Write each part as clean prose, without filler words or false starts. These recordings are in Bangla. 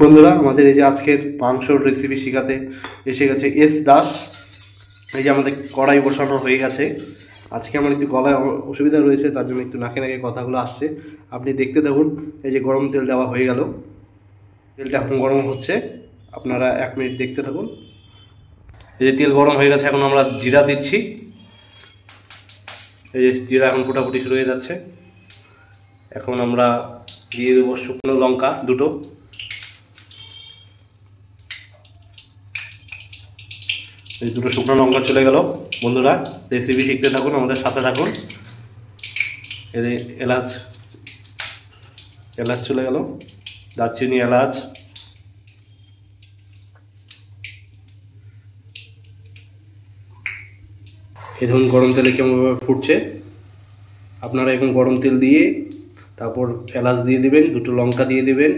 বন্ধুরা, আমাদের এই যে আজকের মাংসর রেসিপি শেখাতে এসে গেছে এস দাস। এই যে আমাদের কড়াই বসানো হয়ে গেছে। আজকে আমার একটু গলায় অসুবিধা রয়েছে, তার জন্য একটু নাকে নাকে কথাগুলো আসছে। আপনি দেখতে থাকুন। এই যে গরম তেল দেওয়া হয়ে গেল, তেলটা এখন গরম হচ্ছে, আপনারা 1 মিনিট দেখতে থাকুন। এই যে তেল গরম হয়ে গেছে, এখন আমরা জিরা দিচ্ছি। এই যে জিরা এখন ফুটাফুটি শুরু হয়ে যাচ্ছে। এখন আমরা দিয়ে দেবো শুকনো লঙ্কা দুটো। এই দুটো শুকনো লঙ্কা চলে গেল। বন্ধুরা, রেসিপি শিখতে থাকুন, আমাদের সাথে থাকুন। এই এলাচ এলাচ চলে গেল, দারচিনি, এলাচ। এই ধরুন গরম তেলে কেমনভাবে ফুটছে। আপনারা এখন গরম তেল দিয়ে তারপর এলাচ দিয়ে দিবেন, দুটো লঙ্কা দিয়ে দিবেন।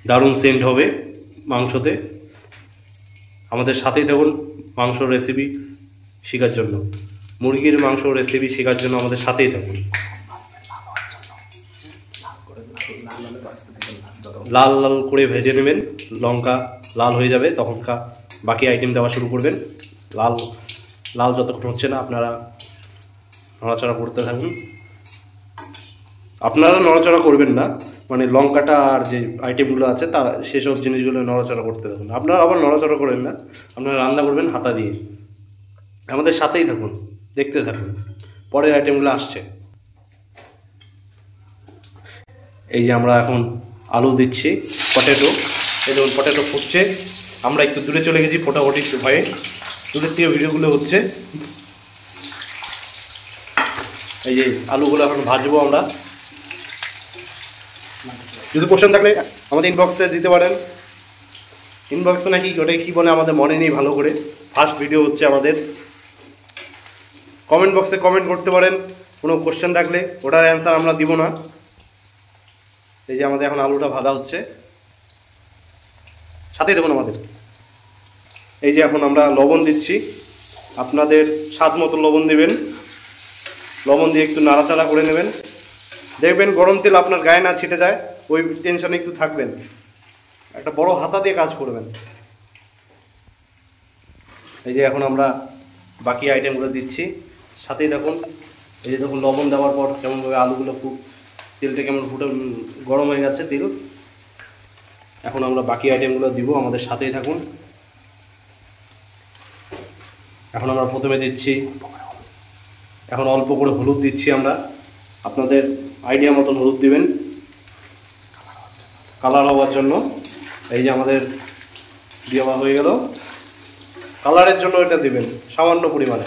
দারুণ সেন্ট হবে মাংসতে। আমাদের সাথেই থাকুন মাংস রেসিপি শেখার জন্য, মুরগির মাংস রেসিপি শেখার জন্য আমাদের সাথেই থাকুন। লাল লাল করে ভেজে নেবেন, লঙ্কা লাল হয়ে যাবে তখন বাকি আইটেম দেওয়া শুরু করবেন। লাল লাল যতক্ষণ হচ্ছে না আপনারা নড়াচড়া করতে থাকুন। আপনারা নড়াচড়া করবেন না, মানে লঙ্কাটা আর যে আইটেমগুলো আছে তার সেসব জিনিসগুলো নড়াচড়া করতে থাকুন। আপনারা আবার নড়াচড়া করেন না, আপনারা রান্না করবেন হাতা দিয়ে। আমাদের সাথেই থাকুন, দেখতে থাকুন, পরের আইটেমগুলো আসছে। এই যে আমরা এখন আলু দিচ্ছি, পটেটো। এই দেখুন পটেটো ফুটছে। আমরা একটু দূরে চলে গেছি ফোটাফুটি ভয়ে, দূরের থেকে ভিডিওগুলো হচ্ছে। এই যে আলুগুলো এখন ভাজবো আমরা। যদি কোশ্চেন থাকলে আমাদের ইনবক্সে দিতে পারেন। ইনবক্সে নাকি ওটাই কী বলে আমাদের মনে নেই ভালো করে, ফার্স্ট ভিডিও হচ্ছে আমাদের। কমেন্ট বক্সে কমেন্ট করতে পারেন কোনো কোশ্চেন থাকলে, ওটার অ্যান্সার আমরা দিব না। এই যে আমাদের এখন আলুটা ভাজা হচ্ছে, সাথেই দেখুন আমাদের। এই যে এখন আমরা লবণ দিচ্ছি, আপনাদের স্বাদ মতো লবণ দেবেন। লবণ দিয়ে একটু নাড়াচাড়া করে নেবেন। দেখবেন গরম তেল আপনার গায়ে না ছিটে যায়, ওই টেনশনে একটু থাকবেন। একটা বড় হাতা দিয়ে কাজ করবেন। এই যে এখন আমরা বাকি আইটেমগুলো দিচ্ছি, সাথেই দেখুন। এই যে দেখুন লবণ দেওয়ার পর কেমনভাবে আলুগুলো তেলটা কেমন ফুটে গরম হয়ে গেছে তেল। এখন আমরা বাকি আইটেমগুলো দিব, আমাদের সাথেই থাকুন। এখন আমরা প্রথমে দিচ্ছি, এখন অল্প করে হলুদ দিচ্ছি আমরা। আপনাদের আইডিয়া মতন হলুদ দিবেন কালার হওয়ার জন্য। এই যে আমাদের দেওয়া হয়ে গেল, কালারের জন্য এটা দিবেন সামান্য পরিমাণে।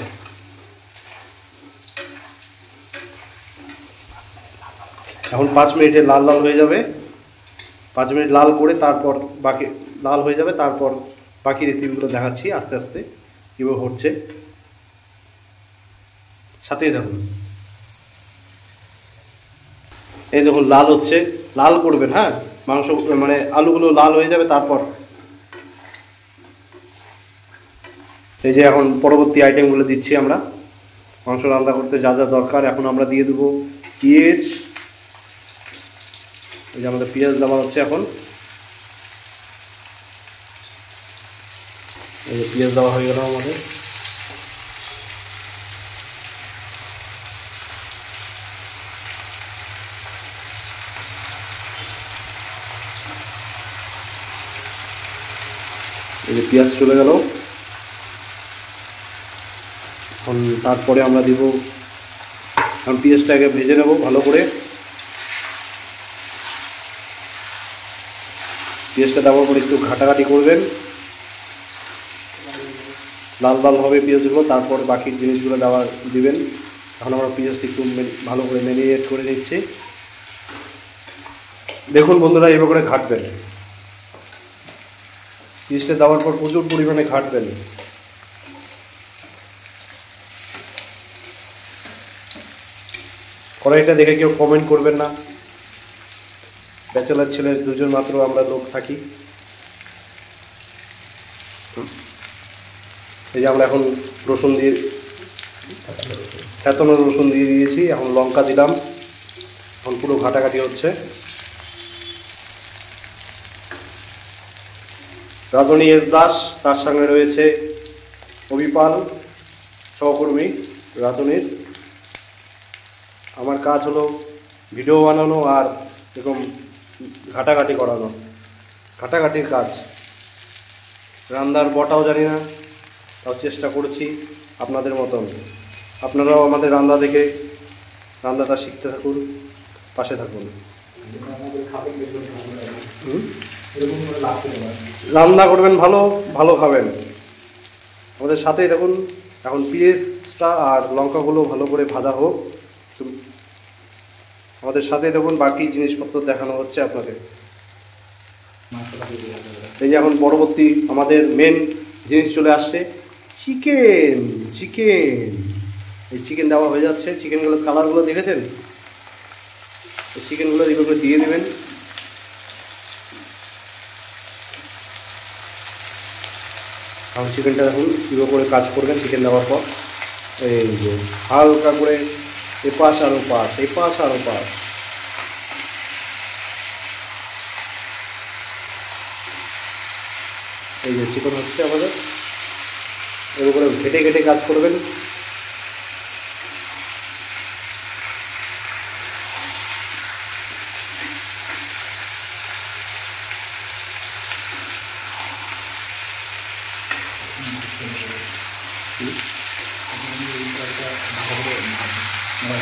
এখন 5 মিনিটে লাল লাল হয়ে যাবে। 5 মিনিট লাল করে তারপর বাকি লাল হয়ে যাবে, তারপর বাকি রেসিপিগুলো দেখাচ্ছি আস্তে আস্তে কীভাবে হচ্ছে, সাথেই থাকুন। এই দেখুন লাল হচ্ছে, লাল করবেন। হ্যাঁ, মাংস মানে আলুগুলো লাল হয়ে যাবে তারপর। এই যে এখন পরবর্তী আইটেমগুলো দিচ্ছি আমরা মাংস রান্না করতে যা যা দরকার। এখন আমরা দিয়ে দেবো পেঁয়াজ। এই যে আমাদের পেঁয়াজ দেওয়া হচ্ছে এখন। এই যে পেঁয়াজ দেওয়া হয়ে গেল আমাদের। এই যে পেঁয়াজ চলে গেল। এখন তারপরে আমরা দিব, এখন পেঁয়াজটাকে ভেজে নেব ভালো করে। পেঁয়াজটা দেওয়ার পরে একটু ঘাটাঘাটি করবেন, লাল লাল হবে পেঁয়াজগুলো, তারপর বাকি জিনিসগুলো দিবেন। এখন আমরা পেঁয়াজটা একটু ভালো করে ম্যারিনেট করে নিচ্ছি। দেখুন বন্ধুরা, এইভাবে করে ঘাটবেন। পেঁয়াজটা দেওয়ার পর প্রচুর পরিমাণে ঘাটবেন। কড়াইটা দেখে কেউ কমেন্ট করবেন না, ব্যাচেলার ছেলে দুজন মাত্র আমরা লোক থাকি। এই যে আমরা এখন রসুন দিয়ে, থেতনো রসুন দিয়ে দিয়েছি। এখন লঙ্কা দিলাম, এখন পুরো ঘাটাঘাটি হচ্ছে। রাঁধুনি এস দাস, তার সঙ্গে রয়েছে অভিপাল, সহকর্মী রাঁধুনির। আমার কাজ হলো ভিডিও বানানো আর এরকম ঘাটাঘাটি করানো, ঘাটাঘাটির কাজ। রান্নার বটাও জানি না, তাও চেষ্টা করছি আপনাদের মতন। আপনারাও আমাদের রান্না দেখে রান্নাটা শিখতে থাকুন, পাশে থাকুন। রান্না করবেন ভালো, ভালো খাবেন, আমাদের সাথেই দেখুন। এখন পেঁয়াজটা আর লঙ্কাগুলো ভালো করে ভাজা হোক, আমাদের সাথেই দেখুন। বাকি জিনিসপত্র দেখানো হচ্ছে আপনাকে। এই যে এখন পরবর্তী আমাদের মেন জিনিস চলে আসছে, চিকেন। চিকেন, এই চিকেন দেওয়া হয়ে যাচ্ছে। চিকেনগুলোর কালারগুলো দেখেছেন? এই চিকেনগুলো এইভাবে দিয়ে দেবেন। এখন চিকেনটা দেখুন কীভাবে করে কাজ করবেন চিকেন দেওয়ার পর। এই যে হালকা করে এপাশ আর ওপাশ, এপাশ আর ওপাশ। এই যে চিকেন হচ্ছে আমাদের, এর উপরে ঘেটে ঘেটে কাজ করবেন।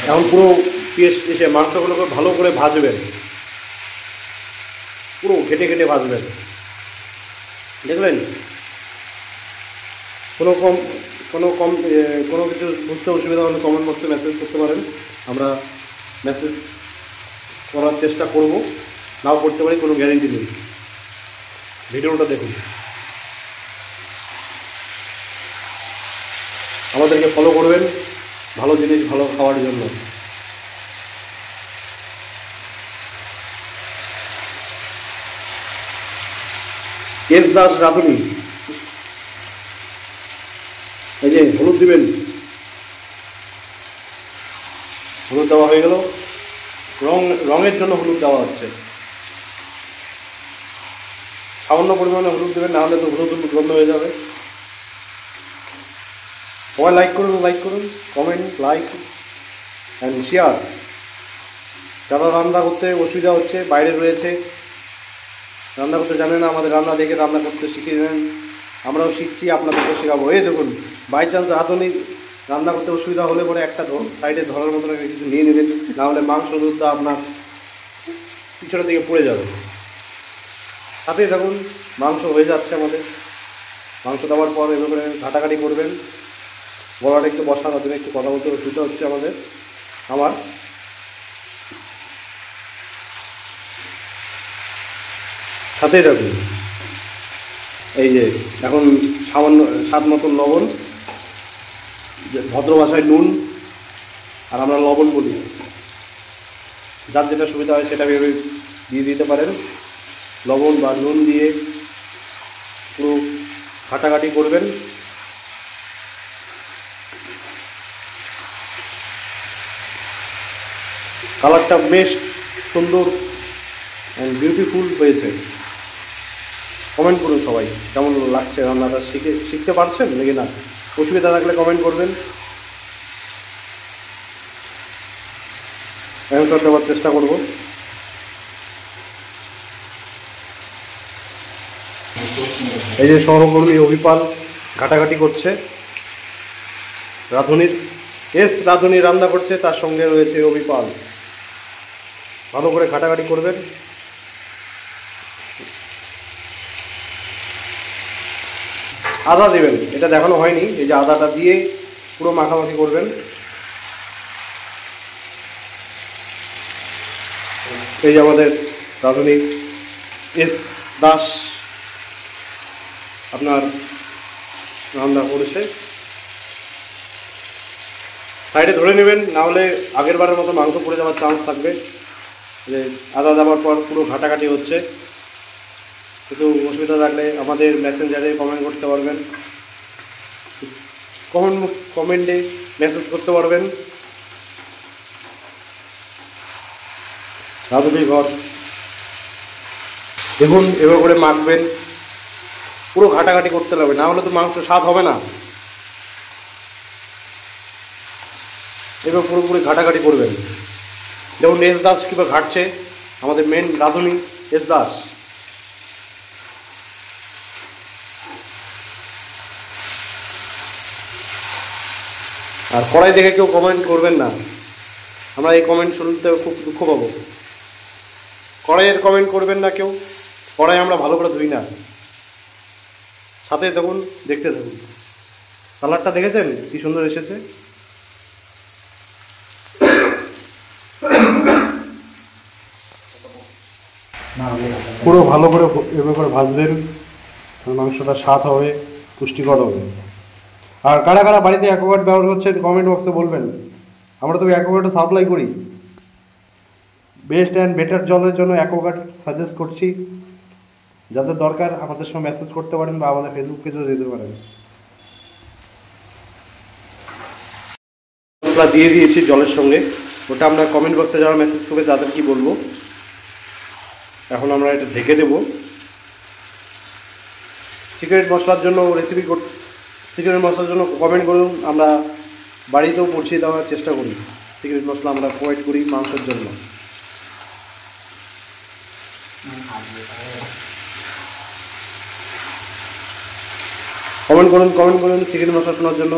এখন পুরো পেস্ট এসে মাংসগুলোকে ভালো করে ভাজবেন, পুরো ঘেটে ঘেটে ভাজবেন। দেখলেন? কোনো কিছু বুঝতে অসুবিধা হলে কমেন্ট বক্সে মেসেজ করতে পারেন, আমরা মেসেজ করার চেষ্টা করব। নাও করতে পারি, কোনো গ্যারেন্টি নেই। ভিডিওটা দেখুন, আমাদেরকে ফলো করবেন ভালো জিনিস ভালো খাওয়ার জন্য। এস দাস রাঁধুনি। এই যে হলুদ দিবেন, হলুদ দেওয়া হয়ে গেল। রঙের জন্য হলুদ দেওয়া হচ্ছে। সামান্য পরিমাণে হলুদ দেবেন, নাহলে তো হলুদ গন্ধ হয়ে যাবে। সবাই লাইক করুন, কমেন্ট, লাইক অ্যান্ড শেয়ার। যারা রান্না করতে অসুবিধা হচ্ছে, বাইরে রয়েছে, রান্না করতে জানে না, আমাদের রান্না দেখে রান্না করতে শিখিয়ে দেন। আমরাও শিখছি, আপনাদেরকে শেখাবো। এই দেখুন, বাই চান্স রাঁধুনি রান্না করতে অসুবিধা হলে পরে একটা সাইডে ধরার মতো কিছু নিয়ে নেবেন, নাহলে মাংস দুধটা আপনার পিছনের দিকে পড়ে যাবে। সাথেই দেখুন মাংস হয়ে যাচ্ছে আমাদের। মাংস দেওয়ার পর এভাবে ঘাটাঘাটি করবেন। গলাটা একটু বসার জন্য একটু কথা বলতে অসুবিধা হচ্ছে আমার। সাথেই দেখুন, এই যে এখন সামান্য স্বাদ মতন লবণ, ভদ্র ভাষায় নুন, আর আমরা লবণ বলি। যার যেটা সুবিধা হয় সেটা ভেবে দিয়ে দিতে পারেন। লবণ বা নুন দিয়ে পুরো ঘাটাঘাটি করবেন। কালারটা বেশ সুন্দর অ্যান্ড বিউটিফুল হয়েছে। কমেন্ট করুন সবাই, কেমন লাগছে রান্নাটা, শিখতে পারছেন নাকি না। অসুবিধা থাকলে কমেন্ট করবেন, অ্যান্সার দেওয়ার চেষ্টা করব। এই যে সহকর্মী অভিপাল ঘাটাঘাটি করছে, রাঁধুনি রান্না করছে, তার সঙ্গে রয়েছে অভিপাল। ভালো করে ঘাটাঘাটি করবেন। আদা দেবেন, এটা দেখানো হয়নি। এই যে আদাটা দিয়ে পুরো মাখামাখি করবেন। এই যে আমাদের রাঁধুনি এস দাস আপনার রান্না করেছে। সাইডে ধরে নেবেন, নাহলে আগের বারের মতো মাংস পড়ে যাওয়ার চান্স থাকবে। যে আদা দেওয়ার পর পুরো ঘাটাঘাটি হচ্ছে। কিছু অসুবিধা থাকলে আমাদের মেসেঞ্জারে কমেন্ট করতে পারবেন, কমেন্টে মেসেজ করতে পারবেন। রাঁধুনি ঘর। দেখুন এবার করে মাখবেন, পুরো ঘাটাঘাটি করতে হবে, না হলে তো মাংস স্বাদ হবে না। এবার পুরোপুরি ঘাটাঘাটি করবেন। দেখুন এস দাস কীভাবে ঘাটছে, আমাদের মেন রাঁধুনি এস দাস। আর কড়াই দেখে কেউ কমেন্ট করবেন না, আমরা এই কমেন্ট শুনতে খুব দুঃখ পাবো। কড়াইয়ের কমেন্ট করবেন না কেউ, কড়াই আমরা ভালো করে ধুই না। সাথে দেখুন, দেখতে থাকুন। কালারটা দেখেছেন কি সুন্দর এসেছে। পুরো ভালো করে এভাবে করে ভাজবেন, মাংসটা স্বাদ হবে, পুষ্টিকর হবে। আর কারা কারা বাড়িতে অ্যাকোয়াগার্ড ব্যবহার করছেন কমেন্ট বক্সে বলবেন। আমরা তো অ্যাকোয়াগার্ড সাপ্লাই করি, বেস্ট অ্যান্ড বেটার জলের জন্য অ্যাকোয়াগার্ড সাজেস্ট করছি। যাদের দরকার আমাদের সঙ্গে মেসেজ করতে পারেন বা আমাদের ফেসবুক পেজেও দিতে পারেন। মশলা দিয়ে দিয়েছি জলের সঙ্গে, ওটা আমরা কমেন্ট বক্সে যারা মেসেজ করবে তাদের কি বলবো। এখন আমরা এটা ঢেকে দেবো। সিক্রেট মশলার জন্য সিক্রেট মশলার জন্য কমেন্ট করুন, আমরা বাড়িতেও পৌঁছে দেওয়ার চেষ্টা করি। সিক্রেট মশলা আমরা প্রোভাইড করি মাংসের জন্য। কমেন্ট করুন সিক্রেট মশলা শোনার জন্য।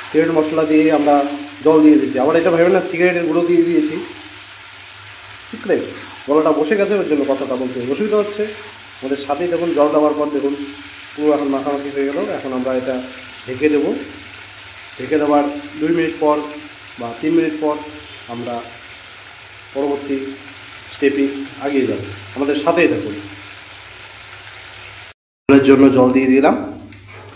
সিক্রেট মশলা দিয়ে আমরা জল দিয়ে দিচ্ছি। আবার এটা ভেবে না সিগারেটের গুঁড়ো দিয়ে দিয়েছি। সিক্রেট গলাটা বসে গেছে, ওর জন্য কথাটা বলতে অসুবিধা হচ্ছে। আমাদের সাথেই দেখুন জল দেওয়ার পর দেখুন পুরো এখন মাখামাখি হয়ে গেল। এখন আমরা এটা ঢেকে দেবো। ঢেকে দেওয়ার 2 মিনিট পর বা 3 মিনিট পর আমরা পরবর্তী স্টেপে এগিয়ে যাব। আমাদের সাথেই দেখুন। ঝোলের জন্য জল দিয়ে দিলাম,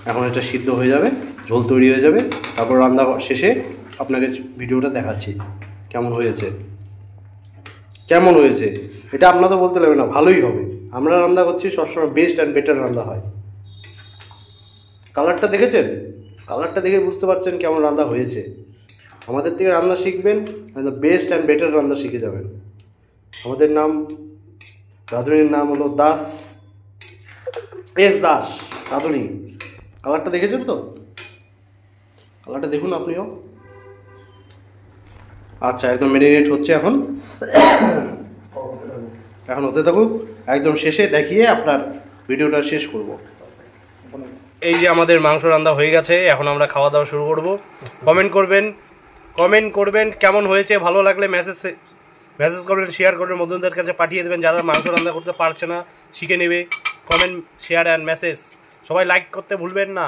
এখন এটা সিদ্ধ হয়ে যাবে, ঝোল তৈরি হয়ে যাবে। তারপর রান্না শেষে আপনাকে ভিডিওটা দেখাচ্ছি কেমন হয়েছে। এটা আপনাদের বলতে লাগবে না, ভালোই হবে। আমরা রান্না করছি সবসময় বেস্ট অ্যান্ড বেটার রান্না হয়। কালারটা দেখেছেন? কালারটা দেখে বুঝতে পারছেন কেমন রান্না হয়েছে। আমাদের থেকে রান্না শিখবেন, বেস্ট অ্যান্ড বেটার রান্না শিখে যাবেন। আমাদের নাম, রাঁধুনির নাম হলো দাস, এস দাস রাঁধুনি। কালারটা দেখেছেন তো? কালারটা দেখুন আপনিও। আচ্ছা, একদম ম্যারিনেট হচ্ছে এখন হতে থাকুক। একদম শেষে দেখিয়ে আপনার ভিডিওটা শেষ করব। এই যে আমাদের মাংস রান্না হয়ে গেছে, এখন আমরা খাওয়া দাওয়া শুরু করব। কমেন্ট করবেন কেমন হয়েছে। ভালো লাগলে মেসেজ করবেন, শেয়ার করবেন, বন্ধুদের কাছে পাঠিয়ে দেবেন যারা মাংস রান্না করতে পারছে না, শিখে নেবে। Comment, share and message. সবাই লাইক করতে ভুলবেন না।